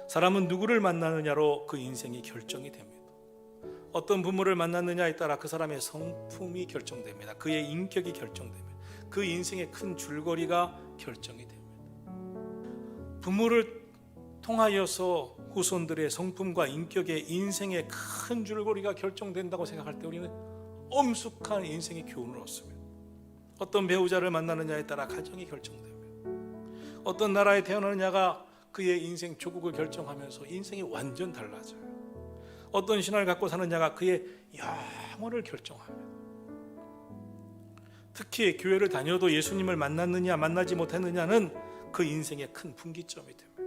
사람은 누구를 만나느냐로 그 인생이 결정이 됩니다. 어떤 부모를 만났느냐에 따라 그 사람의 성품이 결정됩니다. 그의 인격이 결정됩니다. 그 인생의 큰 줄거리가 결정이 됩니다. 부모를 통하여서 후손들의 성품과 인격의 인생의 큰 줄거리가 결정된다고 생각할 때 우리는 엄숙한 인생의 교훈을 얻습니다. 어떤 배우자를 만나느냐에 따라 가정이 결정됩니다. 어떤 나라에 태어나느냐가 그의 인생 조국을 결정하면서 인생이 완전 달라져요. 어떤 신앙을 갖고 사느냐가 그의 영혼을 결정합니다. 특히 교회를 다녀도 예수님을 만났느냐 만나지 못했느냐는 그 인생의 큰 분기점이 됩니다.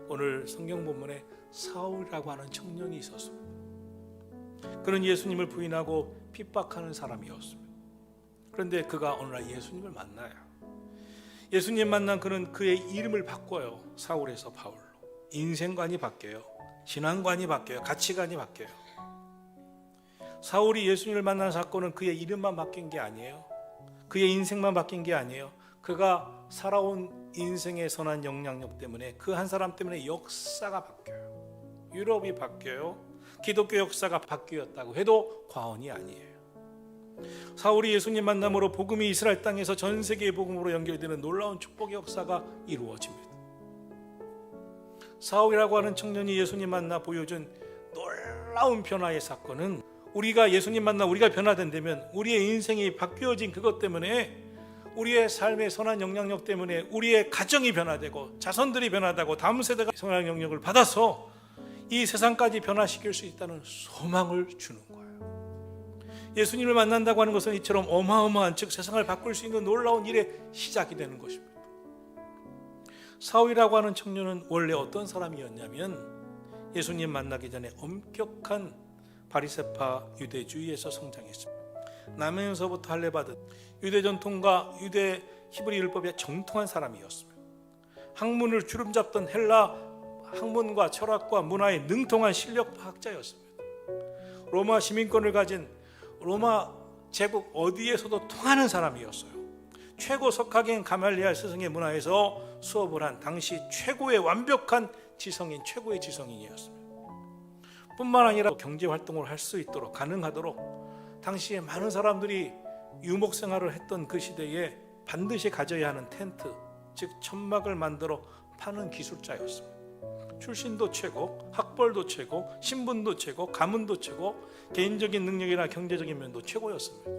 오늘 성경 본문에 사울이라고 하는 청년이 있었습니다. 그는 예수님을 부인하고 핍박하는 사람이었습니다. 그런데 그가 오늘날 예수님을 만나요. 예수님 만난 그는 그의 이름을 바꿔요. 사울에서 바울로. 인생관이 바뀌어요. 신앙관이 바뀌어요. 가치관이 바뀌어요. 사울이 예수님을 만난 사건은 그의 이름만 바뀐 게 아니에요. 그의 인생만 바뀐 게 아니에요. 그가 살아온 인생의 선한 영향력 때문에 그 한 사람 때문에 역사가 바뀌어요. 유럽이 바뀌어요. 기독교 역사가 바뀌었다고 해도 과언이 아니에요. 사울이 예수님 만남으로 복음이 이스라엘 땅에서 전 세계의 복음으로 연결되는 놀라운 축복의 역사가 이루어집니다. 사울이라고 하는 청년이 예수님 만나 보여준 놀라운 변화의 사건은 우리가 예수님 만나 우리가 변화된다면 우리의 인생이 바뀌어진 그것 때문에 우리의 삶의 선한 영향력 때문에 우리의 가정이 변화되고 자손들이 변화되고 다음 세대가 선한 영향력을 받아서 이 세상까지 변화시킬 수 있다는 소망을 주는 거예요. 예수님을 만난다고 하는 것은 이처럼 어마어마한 즉 세상을 바꿀 수 있는 놀라운 일의 시작이 되는 것입니다. 사울이라고 하는 청년은 원래 어떤 사람이었냐면 예수님 만나기 전에 엄격한 바리새파 유대주의에서 성장했습니다. 나면서부터 할례받은 유대 전통과 유대 히브리 율법에 정통한 사람이었습니다. 학문을 주름잡던 헬라 학문과 철학과 문화에 능통한 실력파학자였습니다. 로마 시민권을 가진 로마 제국 어디에서도 통하는 사람이었어요. 최고 석학인 가말리알 스승의 문화에서 수업을 한 당시 최고의 완벽한 지성인, 최고의 지성인이었습니다. 뿐만 아니라 경제 활동을 할 수 있도록 가능하도록 당시에 많은 사람들이 유목 생활을 했던 그 시대에 반드시 가져야 하는 텐트, 즉 천막을 만들어 파는 기술자였습니다. 출신도 최고, 학벌도 최고, 신분도 최고, 가문도 최고, 개인적인 능력이나 경제적인 면도 최고였습니다.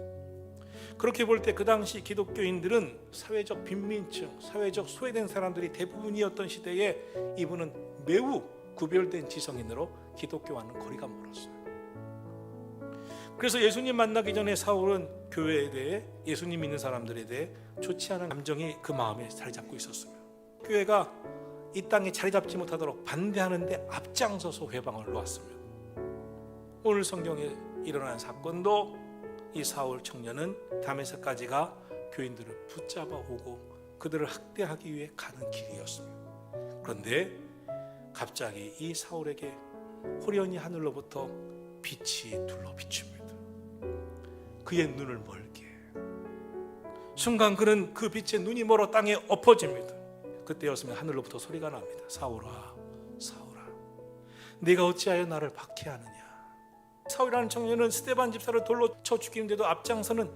그렇게 볼 때 그 당시 기독교인들은 사회적 빈민층, 사회적 소외된 사람들이 대부분이었던 시대에 이분은 매우 구별된 지성인으로 기독교와는 거리가 멀었어요. 그래서 예수님 만나기 전에 사울은 교회에 대해, 예수님 믿는 사람들에 대해 좋지 않은 감정이 그 마음에 자리 잡고 있었습니다. 교회가 이 땅에 자리 잡지 못하도록 반대하는데 앞장서서 회방을 놓았습니다. 오늘 성경에 일어난 사건도 이 사울 청년은 다메섹까지가 교인들을 붙잡아 오고 그들을 학대하기 위해 가는 길이었습니다. 그런데 갑자기 이 사울에게 호련히 하늘로부터 빛이 둘러 비춥니다. 그의 눈을 멀게 해요. 순간 그는 그 빛에 눈이 멀어 땅에 엎어집니다. 그때였으면 하늘로부터 소리가 납니다. 사울아, 사울아, 네가 어찌하여 나를 박해하느냐. 사울이라는 청년은 스데반 집사를 돌로 쳐 죽이는데도 앞장서는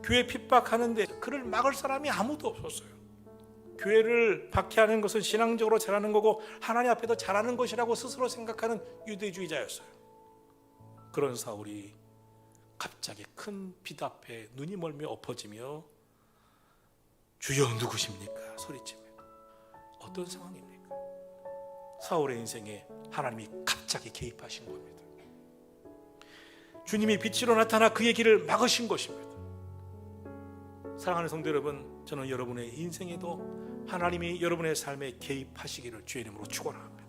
교회 핍박하는데 그를 막을 사람이 아무도 없었어요. 교회를 박해하는 것은 신앙적으로 잘하는 거고 하나님 앞에도 잘하는 것이라고 스스로 생각하는 유대주의자였어요. 그런 사울이 갑자기 큰 빛 앞에 눈이 멀며 엎어지며 주여 누구십니까? 소리칩니다. 어떤 상황입니까? 사울의 인생에 하나님이 갑자기 개입하신 겁니다. 주님이 빛으로 나타나 그의 길을 막으신 것입니다. 사랑하는 성도 여러분, 저는 여러분의 인생에도 하나님이 여러분의 삶에 개입하시기를 주의 이름으로 축원합니다.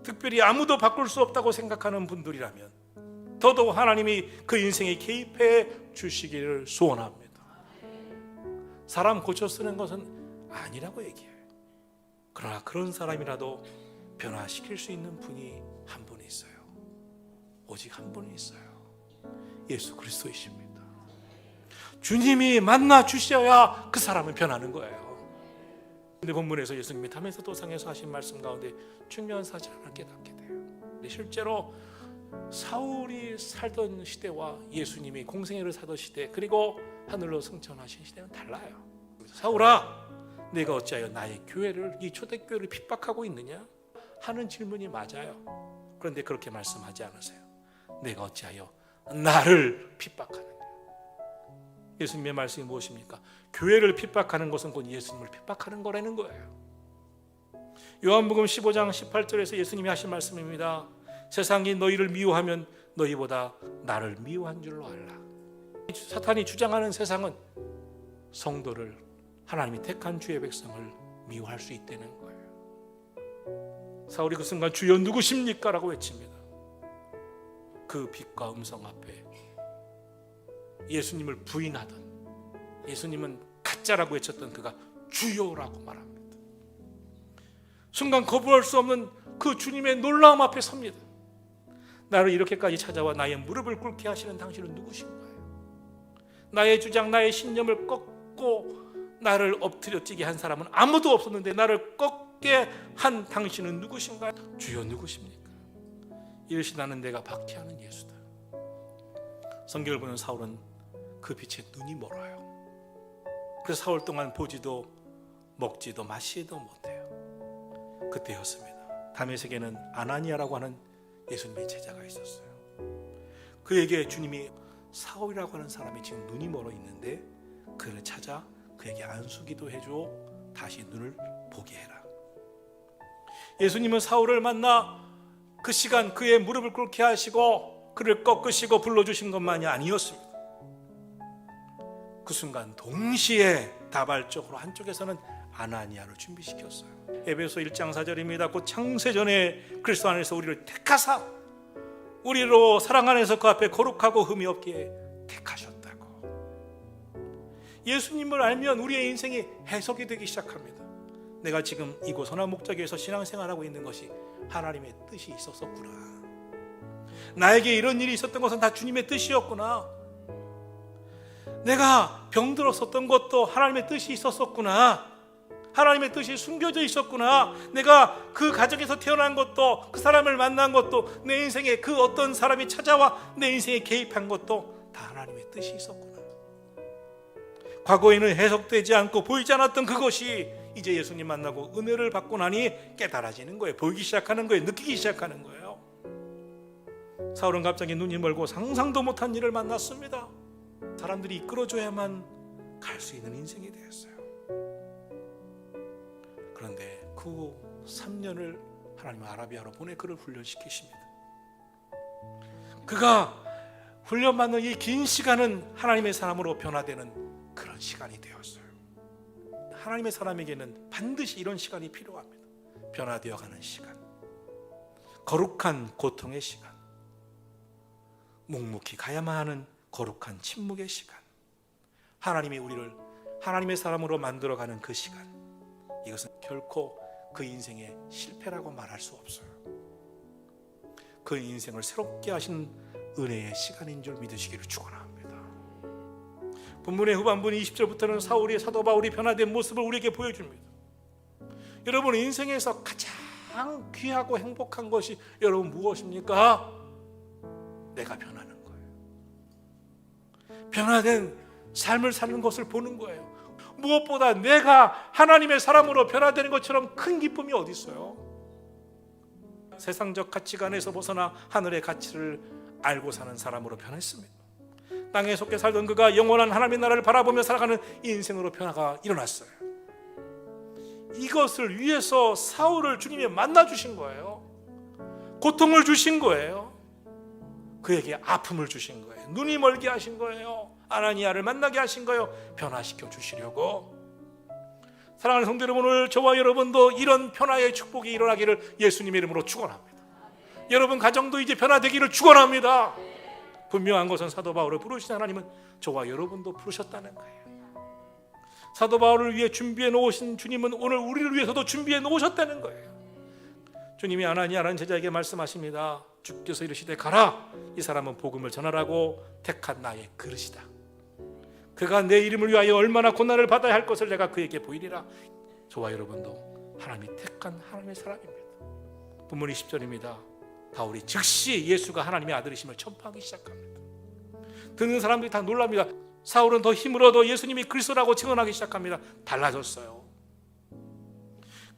특별히 아무도 바꿀 수 없다고 생각하는 분들이라면 더더욱 하나님이 그 인생에 개입해 주시기를 소원합니다. 사람 고쳐 쓰는 것은 아니라고 얘기해요. 그러나 그런 사람이라도 변화시킬 수 있는 분이 한 분 있어요. 오직 한 분이 있어요. 예수 근데 본문에서 예수님이 담에서 도상에서 하신 말씀 가운데 중요한 사실을 하나 깨닫게 돼요. 실제로 사울이 살던 시대와 예수님이 공생애를 사던 시대, 그리고 하늘로 승천하신 시대는 달라요. 사울아, 내가 어찌하여 나의 교회를, 이 초대교회를 핍박하고 있느냐 하는 질문이 맞아요. 그런데 그렇게 말씀하지 않으세요. 내가 어찌하여 나를 핍박하느냐. 예수님의 말씀이 무엇입니까? 교회를 핍박하는 것은 곧 예수님을 핍박하는 거라는 거예요. 요한복음 15장 18절에서 예수님이 하신 말씀입니다. 세상이 너희를 미워하면 너희보다 나를 미워한 줄로 알라. 사탄이 주장하는 세상은 성도를, 하나님이 택한 주의 백성을 미워할 수 있다는 거예요. 사울이 그 순간 주여 누구십니까? 라고 외칩니다. 그 빛과 음성 앞에 예수님을 부인하던, 예수님은 가짜라고 외쳤던 그가 주여라고 말합니다. 순간 거부할 수 없는 그 주님의 놀라움 앞에 섭니다. 나를 이렇게까지 찾아와 나의 무릎을 꿇게 하시는 당신은 누구신가요? 나의 주장, 나의 신념을 꺾고 나를 엎드려 찌게 한 사람은 아무도 없었는데 나를 꺾게 한 당신은 누구신가요? 주여 누구십니까? 이르시 나는 내가 박해하는 예수다. 성경을 보는 사울은 그 빛에 눈이 멀어요. 그래서 사흘 동안 보지도 먹지도 마시지도 못해요. 그때였습니다. 다메섹에는 아나니아라고 하는 예수님의 제자가 있었어요. 그에게 주님이 사울이라고 하는 사람이 지금 눈이 멀어 있는데 그를 찾아 그에게 안수기도 해줘, 다시 눈을 보게 해라. 예수님은 사울을 만나 그 시간 그의 무릎을 꿇게 하시고 그를 꺾으시고 불러주신 것만이 아니었습니다. 그 순간 동시에 다발적으로 한쪽에서는 아나니아를 준비시켰어요. 에베소 1장 4절입니다. 곧 창세전에 그리스도 안에서 우리를 택하사 우리로 사랑 안에서 그 앞에 거룩하고 흠이 없게 택하셨다고. 예수님을 알면 우리의 인생이 해석이 되기 시작합니다. 내가 지금 이곳 선한 목자교에서 신앙생활하고 있는 것이 하나님의 뜻이 있었구나. 나에게 이런 일이 있었던 것은 다 주님의 뜻이었구나. 내가 병들었었던 것도 하나님의 뜻이 있었구나. 하나님의 뜻이 숨겨져 있었구나. 내가 그 가정에서 태어난 것도, 그 사람을 만난 것도, 내 인생에 그 어떤 사람이 찾아와 내 인생에 개입한 것도 다 하나님의 뜻이 있었구나. 과거에는 해석되지 않고 보이지 않았던 그것이 이제 예수님 만나고 은혜를 받고 나니 깨달아지는 거예요. 보이기 시작하는 거예요. 느끼기 시작하는 거예요. 사울은 갑자기 눈이 멀고 상상도 못한 일을 만났습니다. 사람들이 이끌어줘야만 갈 수 있는 인생이 되었어요. 그런데 그 후 3년을 하나님은 아라비아로 보내 그를 훈련시키십니다. 그가 훈련받는 이 긴 시간은 하나님의 사람으로 변화되는 그런 시간이 되었어요. 하나님의 사람에게는 반드시 이런 시간이 필요합니다. 변화되어가는 시간, 거룩한 고통의 시간, 묵묵히 가야만 하는 거룩한 침묵의 시간, 하나님이 우리를 하나님의 사람으로 만들어가는 그 시간, 이것은 결코 그 인생의 실패라고 말할 수 없어요. 그 인생을 새롭게 하신 은혜의 시간인 줄 믿으시기를 축원합니다. 본문의 후반분 20절부터는 사울이, 사도 바울이 변화된 모습을 우리에게 보여줍니다. 여러분, 인생에서 가장 귀하고 행복한 것이 여러분 무엇입니까? 내가 변하는 거예요. 변화된 삶을 사는 것을 보는 거예요. 무엇보다 내가 하나님의 사람으로 변화되는 것처럼 큰 기쁨이 어디 있어요? 세상적 가치관에서 벗어나 하늘의 가치를 알고 사는 사람으로 변했습니다. 땅에 속해 살던 그가 영원한 하나님의 나라를 바라보며 살아가는 인생으로 변화가 일어났어요. 이것을 위해서 사울을 주님이 만나주신 거예요. 고통을 주신 거예요. 그에게 아픔을 주신 거예요. 눈이 멀게 하신 거예요. 아나니아를 만나게 하신 거예요. 변화시켜 주시려고. 사랑하는 성도 여러분, 오늘 저와 여러분도 이런 변화의 축복이 일어나기를 예수님의 이름으로 축원합니다. 여러분 가정도 이제 변화되기를 축원합니다. 분명한 것은 사도 바울을 부르신 하나님은 저와 여러분도 부르셨다는 거예요. 사도 바울을 위해 준비해 놓으신 주님은 오늘 우리를 위해서도 준비해 놓으셨다는 거예요. 주님이 아나니아라는 제자에게 말씀하십니다. 주께서 이르시되 가라, 이 사람은 복음을 전하라고 택한 나의 그릇이다. 그가 내 이름을 위하여 얼마나 고난을 받아야 할 것을 내가 그에게 보이리라. 저와 여러분도 하나님이 택한 하나님의 사람입니다. 본문이 10절입니다. 바울이 즉시 예수가 하나님의 아들이심을 전파하기 시작합니다. 듣는 사람들이 다 놀랍니다. 사울은 더 힘을 얻어 예수님이 그리스도라고 증언하기 시작합니다. 달라졌어요.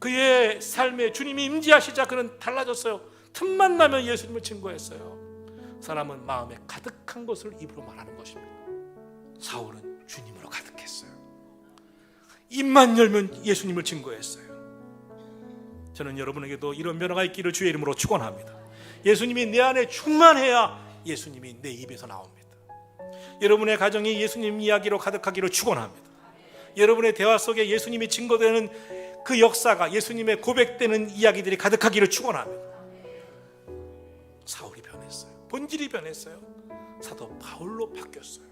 그의 삶에 주님이 임재하시자 그는 달라졌어요. 틈만 나면 예수님을 증거했어요. 사람은 마음에 가득한 것을 입으로 말하는 것입니다. 사울은 주님으로 가득했어요. 입만 열면 예수님을 증거했어요. 저는 여러분에게도 이런 변화가 있기를 주의 이름으로 축원합니다. 예수님이 내 안에 충만해야 예수님이 내 입에서 나옵니다. 여러분의 가정이 예수님 이야기로 가득하기를 축원합니다. 여러분의 대화 속에 예수님이 증거되는 그 역사가, 예수님의 고백되는 이야기들이 가득하기를 축원합니다. 사울이 변했어요. 본질이 변했어요. 사도 바울로 바뀌었어요.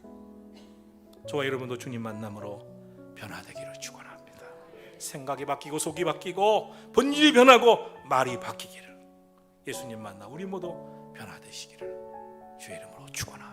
저와 여러분도 주님 만남으로 변화되기를 축원합니다. 생각이 바뀌고 속이 바뀌고 본질이 변하고 말이 바뀌기를, 예수님 만나 우리 모두 변화되시기를 주의 이름으로 축원합니다.